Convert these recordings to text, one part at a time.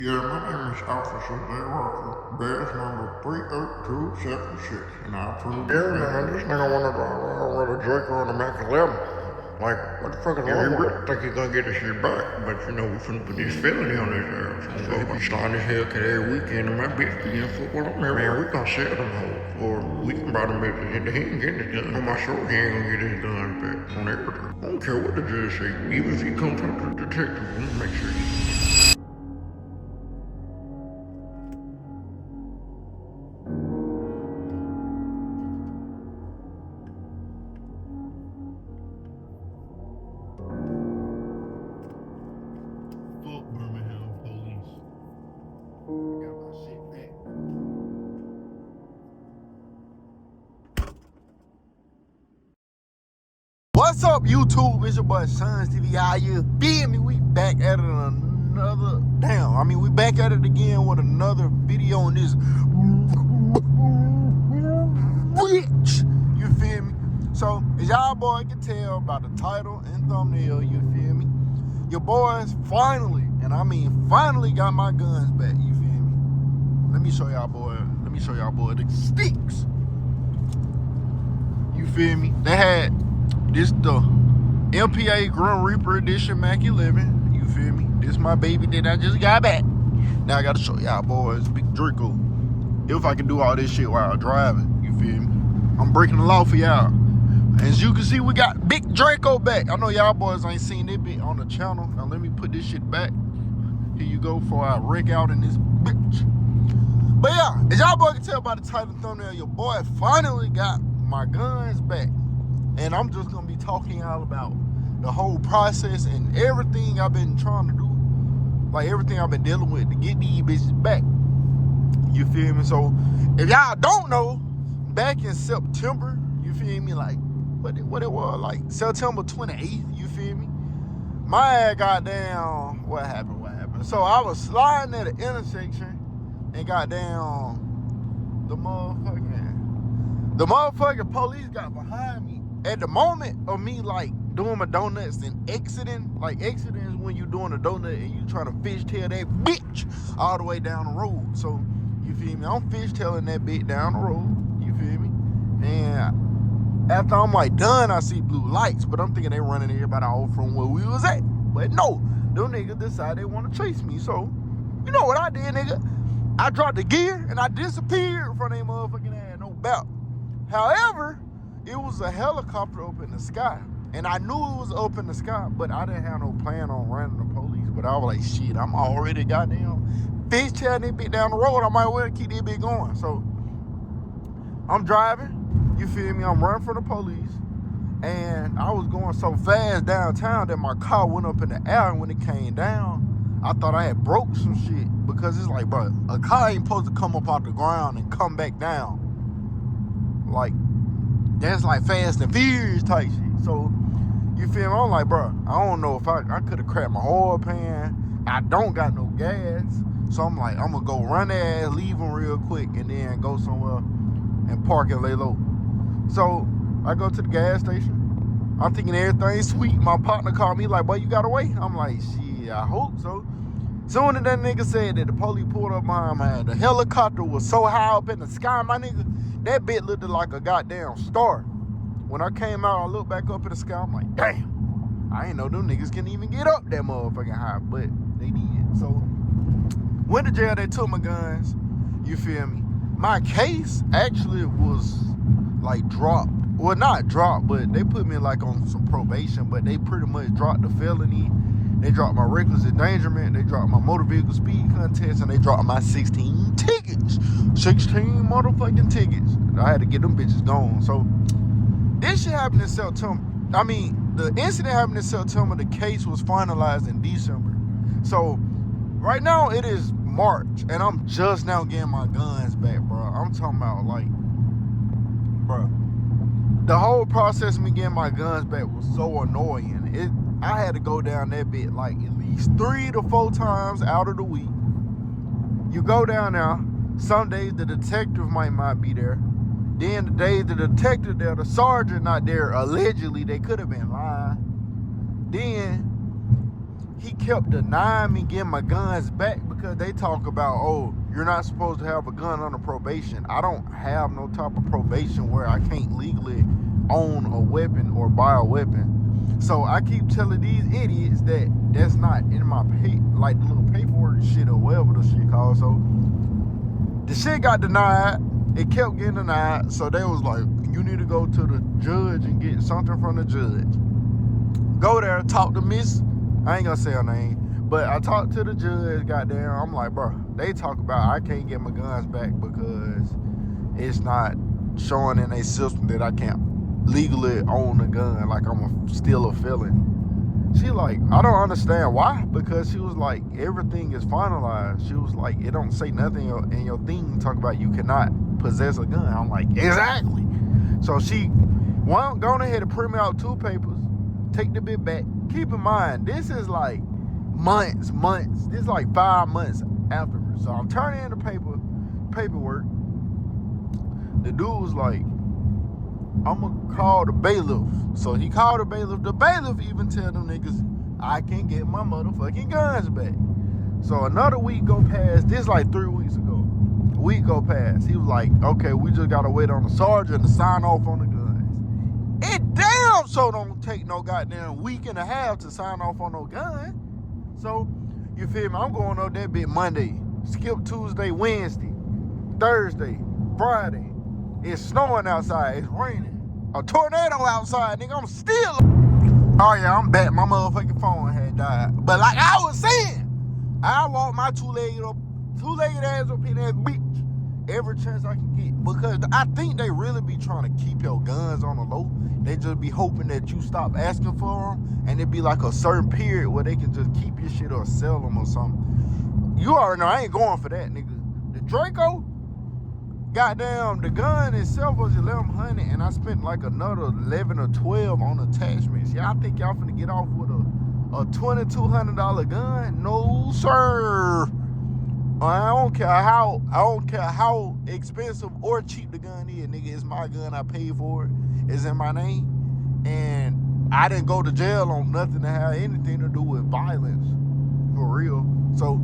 Yeah, my name is Officer J. Walker, badge number 38276, and I approve this. Yeah, man, this nigga wanna drive around with a Draco on the Mac 11. Like, what the fuck is wrong with it? Think he's gonna get this shit back, but you know, we finna put this felony on his ass. So he be starting his Hellcat every weekend, and my bitch be getting football on there. Man, we gonna sell them hoes, or we can buy them bitches, and he ain't getting his gun. On my show, he ain't gonna get his gun back on everything. I don't care what the judge say, even if he come talk to the detective, we gonna make sure he What's up, YouTube? It's your boy Sons TV. How you feel me? We back at it we back at it again with another video on this bitch. You feel me? So, as y'all boy can tell by the title and thumbnail, you feel me? Your boys finally, and I mean finally, got my guns back. You feel me? Let me show y'all boy the sticks. You feel me? They had this the MPA Grim Reaper Edition Mac 11. You feel me? This my baby that I just got back. Now I gotta show y'all boys Big Draco. If I can do all this shit while driving, you feel me? I'm breaking the law for y'all. As you can see, we got Big Draco back. I know y'all boys ain't seen it bit on the channel. Now let me put this shit back. Here you go before I wreck out in this bitch. But yeah, as y'all boys can tell by the title and thumbnail, your boy finally got my guns back. And I'm just gonna be talking y'all about the whole process and everything I've been trying to do, like everything I've been dealing with to get these bitches back. You feel me? So if y'all don't know, back in September, you feel me, like what it was, like September 28th, you feel me? My ass got down. What happened? So I was sliding at an intersection and got down. The motherfucking police got behind me. At the moment of me like doing my donuts and exiting, like exiting is when you doing a donut and you trying to fishtail that bitch all the way down the road. So you feel me? I'm fishtailing that bitch down the road. You feel me? And after I'm like done, I see blue lights, but I'm thinking they running everybody off from where we was at. But no, them niggas decided they want to chase me. So you know what I did, nigga? I dropped the gear and I disappeared from their motherfucking ass, no doubt. However, it was a helicopter up in the sky. And I knew it was up in the sky, but I didn't have no plan on running the police. But I was like, shit, I'm already goddamn fishtailing that bitch down the road. I might well keep that bitch going. So I'm driving, you feel me? I'm running from the police. And I was going so fast downtown that my car went up in the air. And when it came down, I thought I had broke some shit. Because it's like, bro, a car ain't supposed to come up out the ground and come back down. Like, that's like Fast and Furious type shit. So, you feel me? I'm like, bro, I don't know if I could have cracked my oil pan. I don't got no gas. So I'm like, I'm going to go run their ass, leave them real quick, and then go somewhere and park and lay low. So, I go to the gas station. I'm thinking everything's sweet. My partner called me like, boy, you got away? I'm like, shit, I hope so. Soon as that nigga said that, the police pulled up behind my, the helicopter was so high up in the sky, my nigga, that bitch looked like a goddamn star. When I came out, I looked back up in the sky, I'm like, damn, I ain't know them niggas can even get up that motherfucking high, but they did. So, went to jail, they took my guns, you feel me? My case actually was like dropped. Well, not dropped, but they put me like on some probation, but they pretty much dropped the felony. They dropped my reckless endangerment, they dropped my motor vehicle speed contest, and they dropped my 16 tickets. 16 motherfucking tickets. I had to get them bitches gone. So, this shit happened in September. I mean, the incident happened in September. The case was finalized in December. So, right now, it is March, and I'm just now getting my guns back, bro. I'm talking about, like, bro, the whole process of me getting my guns back was so annoying. I had to go down that bit like at least 3 to 4 times out of the week. You go down there, some days the detective might not be there. Then the days the detective there, the sergeant not there, allegedly, they could have been lying. Then he kept denying me getting my guns back because they talk about, oh, you're not supposed to have a gun under probation. I don't have no type of probation where I can't legally own a weapon or buy a weapon. So I keep telling these idiots that that's not in my like the little paperwork shit or whatever the shit called. So the shit got denied. It kept getting denied. So they was like, you need to go to the judge and get something from the judge. Go there, talk to Miss, I ain't gonna say her name, but I talked to the judge, goddamn. I'm like, bro, they talk about I can't get my guns back because it's not showing in a system that I can't legally own a gun, like I'm still a felon. She like, I don't understand why, because she was like, everything is finalized. She was like, it don't say nothing in your thing talk about you cannot possess a gun. I'm like, exactly. So she went on ahead and print me out 2 papers, take the bit back. Keep in mind, this is like months. This is like 5 months afterwards. So I'm turning in the paperwork. The dude was like, I'm gonna call the bailiff. So he called the bailiff. The bailiff even tell them niggas, I can get my motherfucking guns back. So another week go past. This like 3 weeks ago. A week go past. He was like, okay, we just gotta wait on the sergeant to sign off on the guns. It damn so don't take no goddamn week and a half to sign off on no gun. So, you feel me? I'm going up that bit Monday. Skip Tuesday, Wednesday, Thursday, Friday. It's snowing outside. It's raining. A tornado outside, nigga. I'm still. Oh yeah, I'm back. My motherfucking phone had died. But like I was saying, I want my two-legged ass up in that bitch every chance I can get. Because I think they really be trying to keep your guns on the low. They just be hoping that you stop asking for them, and it be like a certain period where they can just keep your shit or sell them or something. You already know I ain't going for that, nigga. The Draco, goddamn, the gun itself was $1,100, and I spent like another 11 or 12 on attachments. Y'all think y'all finna get off with a $2,200 gun? No, sir. I don't care how expensive or cheap the gun is, nigga. It's my gun. I paid for it. It's in my name, and I didn't go to jail on nothing that had anything to do with violence, for real. So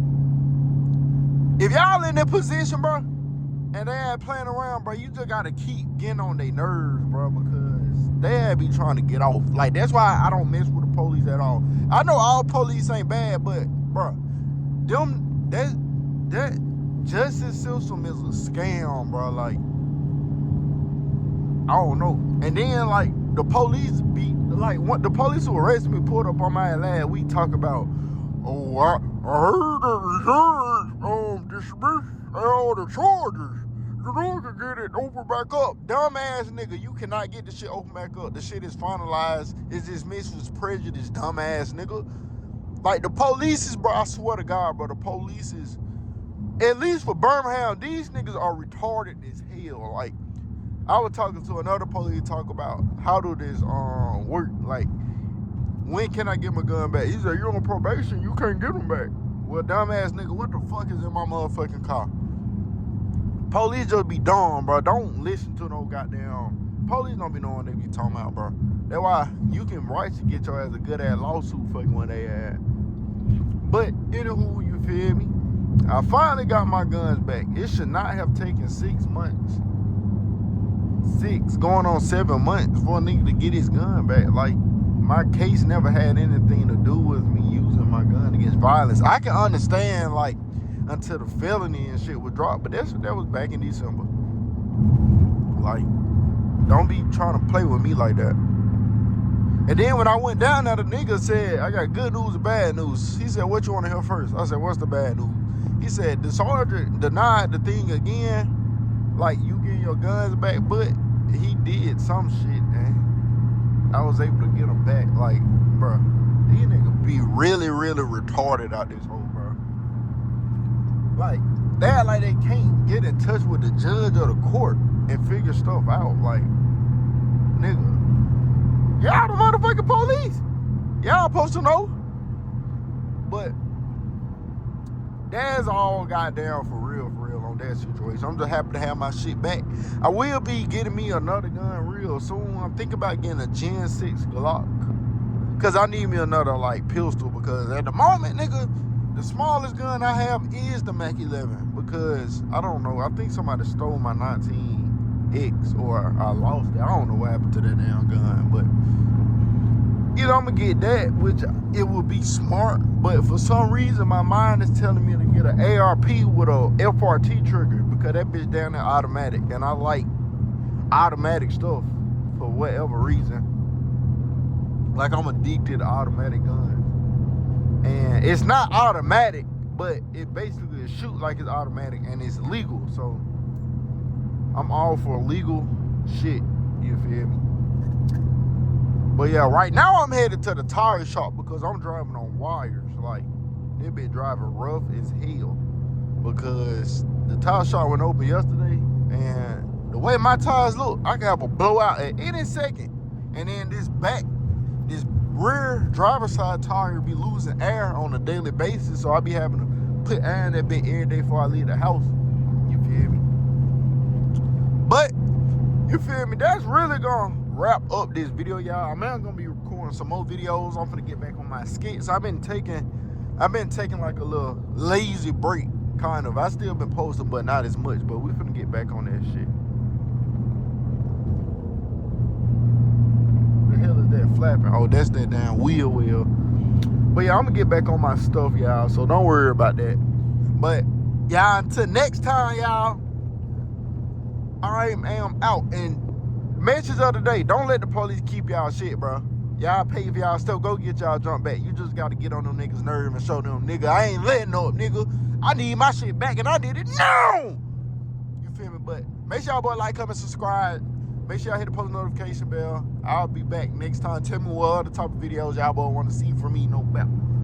if y'all in that position, bro, and they ain't playing around, bro, you just gotta keep getting on their nerves, bro, because they be trying to get off. Like, that's why I don't mess with the police at all. I know all police ain't bad, but bro, that justice system is a scam, bro. Like, I don't know. And then like the police be like, what the police who arrested me pulled up on my last week talk about, oh, I heard the judge dismissed all the charges. You know, can get it open back up. Dumbass nigga, you cannot get the shit open back up. The shit is finalized. It's dismissed with prejudice, dumbass nigga. Like the police is, bro, I swear to God, bro, the police is, at least for Birmingham, these niggas are retarded as hell. Like, I was talking to another police talk about how do this work. Like, when can I get my gun back? He said, you're on probation, you can't get them back. Well, dumbass nigga, what the fuck is in my motherfucking car? Police just be dumb, bro. Don't listen to no goddamn. Police don't be knowing what they be talking about, bro. That's why you can write to get your ass a good ass lawsuit fucking when they ass. But anywho, you feel me? I finally got my guns back. It should not have taken 6 months. 6 going on 7 months for a nigga to get his gun back. Like, my case never had anything to do with me using my gun against violence. I can understand, like, until the felony and shit would drop, but that was back in December. Like, don't be trying to play with me like that. And then when I went down there, the nigga said, I got good news and bad news. He said, what you want to hear first? I said, what's the bad news? He said, the sergeant denied the thing again, like you getting your guns back, but he did some shit, and I was able to get them back. Like, bro, these niggas be really, really retarded out this hole, bro. Like, they act like they can't get in touch with the judge or the court and figure stuff out. Like, nigga, y'all the motherfucking police. Y'all supposed to know. But that's all goddamn for real on that situation. I'm just happy to have my shit back. I will be getting me another gun real soon. I'm thinking about getting a Gen 6 Glock. Cause I need me another like pistol, because at the moment, nigga, the smallest gun I have is the Mac 11, because I don't know, I think somebody stole my 19X or I lost it. I don't know what happened to that damn gun, but either I'm gonna get that, which it would be smart, but for some reason my mind is telling me to get an ARP with a FRT trigger, because that bitch down there automatic, and I like automatic stuff for whatever reason. Like, I'm addicted to automatic guns. And it's not automatic, but it basically shoots like it's automatic, and it's legal. So I'm all for legal shit, you feel me? But yeah, right now I'm headed to the tire shop because I'm driving on wires. Like, they been driving rough as hell, because the tire shop went open yesterday, and the way my tires look, I can have a blowout at any second. And then this rear driver's side tire be losing air on a daily basis, so I be having to put air in that bit every day before I leave the house. You feel me? But, you feel me, that's really gonna wrap up this video, y'all. I'm gonna be recording some more videos. I'm gonna get back on my skits. I've been taking like a little lazy break, kind of. I still been posting, but not as much. But we finna get back on that shit. What the hell is that flapping? Oh, that's that damn wheel. But yeah, I'm gonna get back on my stuff, y'all. So don't worry about that. But y'all, until next time, y'all, I am out. And mentions of the day, don't let the police keep y'all shit, bro. Y'all pay for y'all stuff, go get y'all jump back. You just gotta get on them niggas' nerve and show them, nigga, I ain't letting up, nigga. I need my shit back, and I did it now. You feel me? But make sure y'all boy like, comment, subscribe. Make sure y'all hit the post notification bell. I'll be back next time. Tell me what other type of videos y'all boy want to see from me, no doubt.